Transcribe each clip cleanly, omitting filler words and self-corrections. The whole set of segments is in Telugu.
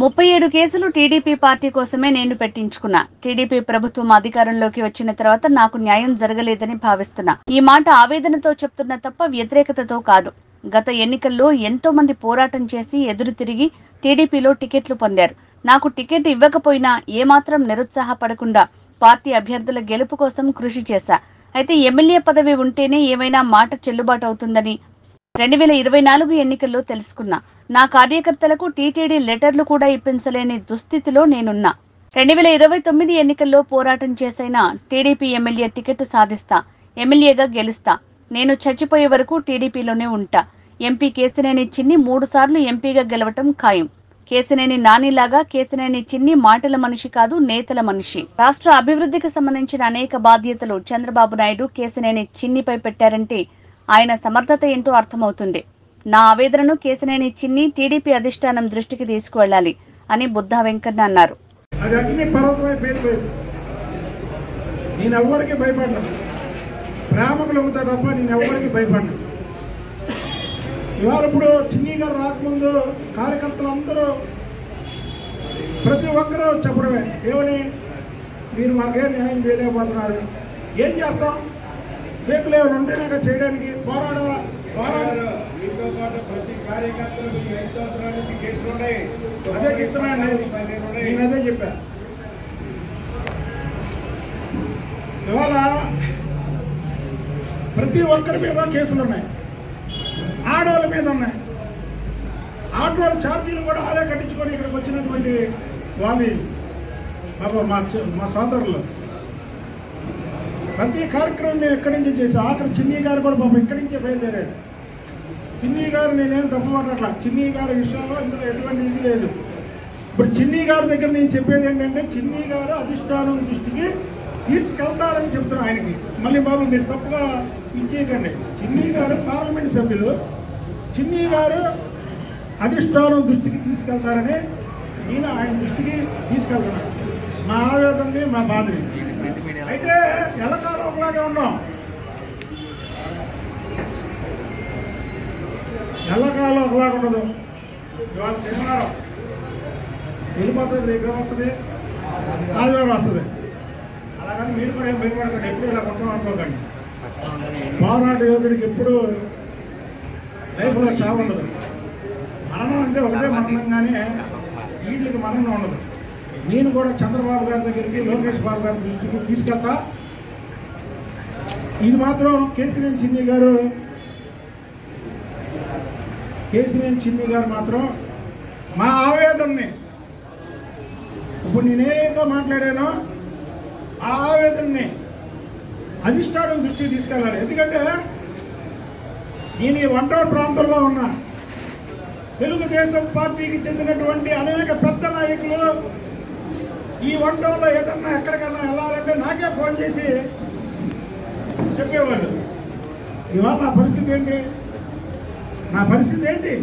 37 కేసులు టీడీపీ పార్టీ కోసమే నేను పెట్టించుకున్నా. టీడీపీ ప్రభుత్వం అధికారంలోకి వచ్చిన తర్వాత నాకు న్యాయం జరగలేదని భావిస్తున్నా. ఈ మాట ఆవేదనతో చెప్తున్నా తప్ప వ్యతిరేకతతో కాదు. గత ఎన్నికల్లో ఎంతో మంది పోరాటం చేసి ఎదురు తిరిగి టీడీపీలో టికెట్లు పొందారు. నాకు టికెట్ ఇవ్వకపోయినా ఏమాత్రం నిరుత్సాహపడకుండా పార్టీ అభ్యర్థుల గెలుపు కోసం కృషి చేశా. అయితే ఎమ్మెల్యే పదవి ఉంటేనే ఏమైనా మాట చెల్లుబాటు అవుతుందని 2024 ఎన్నికల్లో తెలుసుకున్నా. నా కార్యకర్తలకు టీటీడీ లెటర్లు కూడా ఇప్పించలేని దుస్థితిలో నేనున్నా. 2029 ఎన్నికల్లో పోరాటం చేసైనా టీడీపీ ఎమ్మెల్యే టికెట్ సాధిస్తా, ఎమ్మెల్యేగా గెలుస్తా. నేను చచ్చిపోయే వరకు టీడీపీలోనే ఉంటా. ఎంపీ కేశినేని చిన్ని 3 సార్లు ఎంపీగా గెలవటం ఖాయం. కేశినేని నానిలాగా కేశినేని చిన్ని మాటల మనిషి కాదు, నేతల మనిషి. రాష్ట్ర అభివృద్ధికి సంబంధించిన అనేక బాధ్యతలు చంద్రబాబు నాయుడు కేశినేని చిన్నిపై పెట్టారంటే ఆయన సమర్థత ఏంటో అర్థమవుతుంది. నా ఆవేదనను కేశినేని చిన్ని టీడీపీ అధిష్టానం దృష్టికి తీసుకువెళ్లాలి అని బుద్ధా వెంకన్న అన్నారు. నేను ఎవరికి భయపడ్డా, ప్రేమకు లొంగుతా తప్ప నేను ఎవరికి భయపడ్డా. ఇవాళ ఇప్పుడు చిన్ని గారు రాకముందు కార్యకర్తలందరూ ప్రతి ఒక్కరూ చెప్పడమే, ఏమని మీరు మాకే న్యాయం చేయలేకపోతున్నారు, ఏం చేస్తాం, చేతులు ఏమైనా ఉంటేనే చేయడానికి మీతో పాటు ప్రతి కార్యకర్తలకు 5 సంవత్సరాల నుంచి కేసులు ఉన్నాయి. అదే చెప్తున్నాను, నేను అదే చెప్పా. ఇవాళ ప్రతి ఒక్కరి మీద కేసులు ఉన్నాయి, ఆడవాళ్ళ మీద ఉన్నాయి. ఆటోల ఛార్జీలు కూడా ఆలే కట్టించుకొని ఇక్కడికి వచ్చినటువంటి వాళ్ళు బాబా మా సోదరులు ప్రతి కార్యక్రమం మేము ఎక్కడి నుంచి చేసాం. ఆఖరి చిన్ని గారు కూడా పాపం ఇక్కడి నుంచే బయలుదేరాడు. చిన్ని గారు నేనేం తప్పు మాట్లాడలా, చిన్ని గారి విషయంలో ఇందులో ఎటువంటి ఇది లేదు. ఇప్పుడు చిన్ని గారి దగ్గర నేను చెప్పేది ఏంటంటే, చిన్ని గారు అధిష్టానం దృష్టికి తీసుకెళ్తారని చెప్తున్నా ఆయనకి. మళ్ళీ బాబు మీరు తప్పుగా ఇచ్చేయకండి. చిన్ని గారు పార్లమెంట్ సభ్యులు, చిన్ని గారు అధిష్టానం దృష్టికి తీసుకెళ్తారని నేను ఆయన దృష్టికి తీసుకెళ్తున్నాను. మా ఆవేదనని, మా బాధని. అయితే ఎల్లకాలం ఒకలాగే ఉన్నాం, ఎల్లకాలం ఒకలాగా ఉండదు. ఇవాళ శనివారం వెళ్ళిపోతుంది, రేపు వస్తుంది, ఆదివారం వస్తుంది. అలాగని మీరు కూడా ఏం భయపడకండి, ఎప్పుడు ఇలా ఉంటాం అనుకోకండి. పోరాట యోధుడికి ఎప్పుడు లైఫ్లో చావు ఉండదు. మరణం అంటే ఒకటే మరణం, కానీ వీళ్ళకి మరణం ఉండదు. నేను కూడా చంద్రబాబు గారి దగ్గరికి, లోకేష్ బాబు గారి దృష్టికి తీసుకెళ్తా. ఇది మాత్రం కేశినేని చిన్ని గారు మాత్రం మా ఆవేదనని, ఇప్పుడు నేనేదో మాట్లాడానో ఆ ఆవేదనని అధిష్టానం దృష్టికి తీసుకెళ్ళాలి. ఎందుకంటే నేను ఈ వంటోడు ప్రాంతంలో ఉన్నా, తెలుగుదేశం పార్టీకి చెందినటువంటి అనేక పెద్ద నాయకులు ఈ వంటంలో ఏదన్నా ఎక్కడికన్నా వెళ్ళాలంటే నాకే ఫోన్ చేసి చెప్పేవాళ్ళు. ఇవాళ నా పరిస్థితి ఏంటి,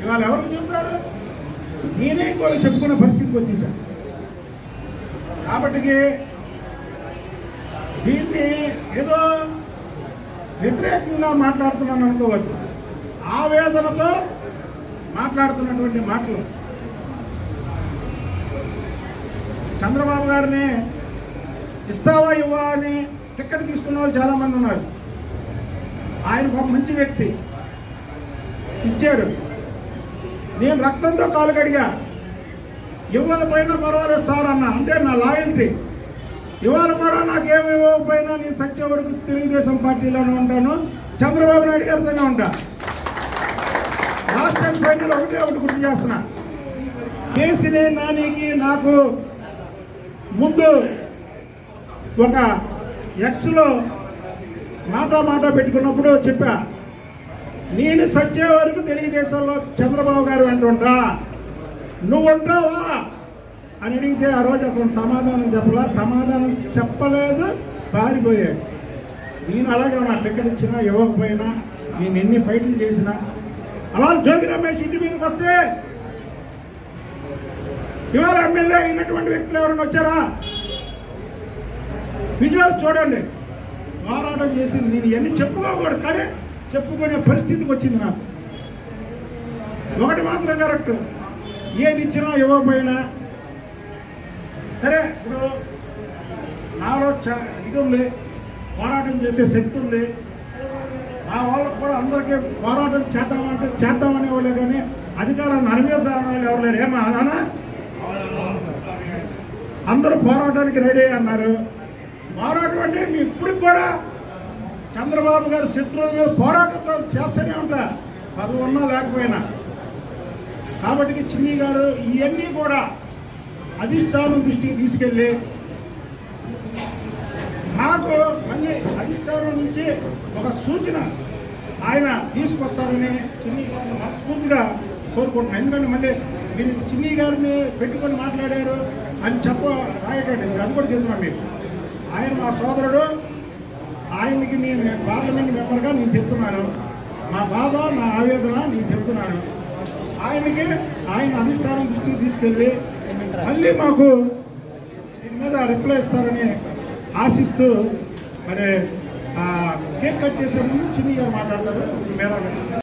ఇవాళ ఎవరికి చెప్తారు? నేనే కూడా చెప్పుకునే పరిస్థితికి వచ్చేసాను. కాబట్టి దీన్ని ఏదో వ్యతిరేకంగా మాట్లాడుతున్నాను అనుకోవచ్చు. ఆవేదనతో మాట్లాడుతున్నటువంటి మాటలు. చంద్రబాబు గారిని ఇస్తావా ఇవ్వా అని టికెట్ తీసుకున్న వాళ్ళు చాలామంది ఉన్నారు. ఆయన ఒక మంచి వ్యక్తి, ఇచ్చారు. నేను రక్తంతో కాలు కడిగా, ఇవ్వకపోయినా పర్వాలేదు సార్ అన్న, అంటే నా లాయల్టీ. ఇవాళ కూడా నాకేమి ఇవ్వకపోయినా నేను సత్య వరకు తెలుగుదేశం పార్టీలోనే ఉంటాను, చంద్రబాబు నాయుడు గారితోనే ఉంటా. లాస్ట్ టైం ఫైనల్ ఒకటి గుర్తు చేస్తున్నా, కేశినేని నానికి నాకు ముందు ఒక ఎక్స్లో మాట పెట్టుకున్నప్పుడు చెప్పా, నేను సచ్చే వరకు తెలుగుదేశంలో చంద్రబాబు గారు వెంట ఉంటా, నువ్వు ఉంటావా అని అడిగితే ఆ రోజు అతను సమాధానం చెప్పలేదు, పారిపోయాడు. నేను అలాగే ఉన్నా, టికెట్ ఇచ్చినా ఇవ్వకపోయినా, నేను ఎన్ని ఫైట్లు చేసినా. అలా జోగి రమేష్ ఇంటి మీదకి వస్తే ఇవాళ ఎమ్మెల్యే అయినటువంటి వ్యక్తులు ఎవరైనా వచ్చారా? విజువల్స్ చూడండి. పోరాటం చేసింది నేను ఎన్ని చెప్పుకోకూడదు, కానీ చెప్పుకునే పరిస్థితికి వచ్చింది నాకు. ఒకటి మాత్రం కరెక్ట్, ఏది ఇచ్చినా ఇవ్వకపోయినా సరే, ఇప్పుడు నాలో ఇది ఉంది, పోరాటం చేసే శక్తి ఉంది. మా వాళ్ళకు కూడా అందరికీ పోరాటం చేద్దామంటే చేద్దామనే వాళ్ళే, కానీ అధికారాన్ని అనిమేద్దామనే వాళ్ళు ఎవరు లేరు. ఏమా నాన్న, అందరూ పోరాటానికి రెడీ అన్నారు. పోరాటం అంటే మీ ఇప్పటికి కూడా చంద్రబాబు గారు శత్రువుల మీద పోరాటంతో చేస్తూనే ఉంటా, పదవి ఉన్నా లేకపోయినా. కాబట్టి చిన్ని గారు ఇవన్నీ కూడా అధిష్టానం దృష్టికి తీసుకెళ్ళి నాకు మళ్ళీ అధిష్టానం నుంచి ఒక సూచన ఆయన తీసుకొస్తారని చిన్ని గారిని మనస్ఫూర్తిగా కోరుకుంటున్నాను. ఎందుకంటే మళ్ళీ మీరు చిన్ని గారిని పెట్టుకొని మాట్లాడారు అని రాయకండి, మీరు అది కూడా చెప్తున్నాను. మీకు ఆయన మా సోదరుడు, ఆయనకి నేను పార్లమెంట్ మెంబర్గా నేను చెప్తున్నాను. మా బాధ, నా ఆవేదన నేను చెప్తున్నాను. ఆయన అధిష్టానం దృష్టికి తీసుకెళ్ళి మళ్ళీ మాకు దీని మీద రిప్లై ఇస్తారని ఆశిస్తూ, మరి కేక్ కట్ చేసే ముందు చిన్ని గారు మాట్లాడతారు.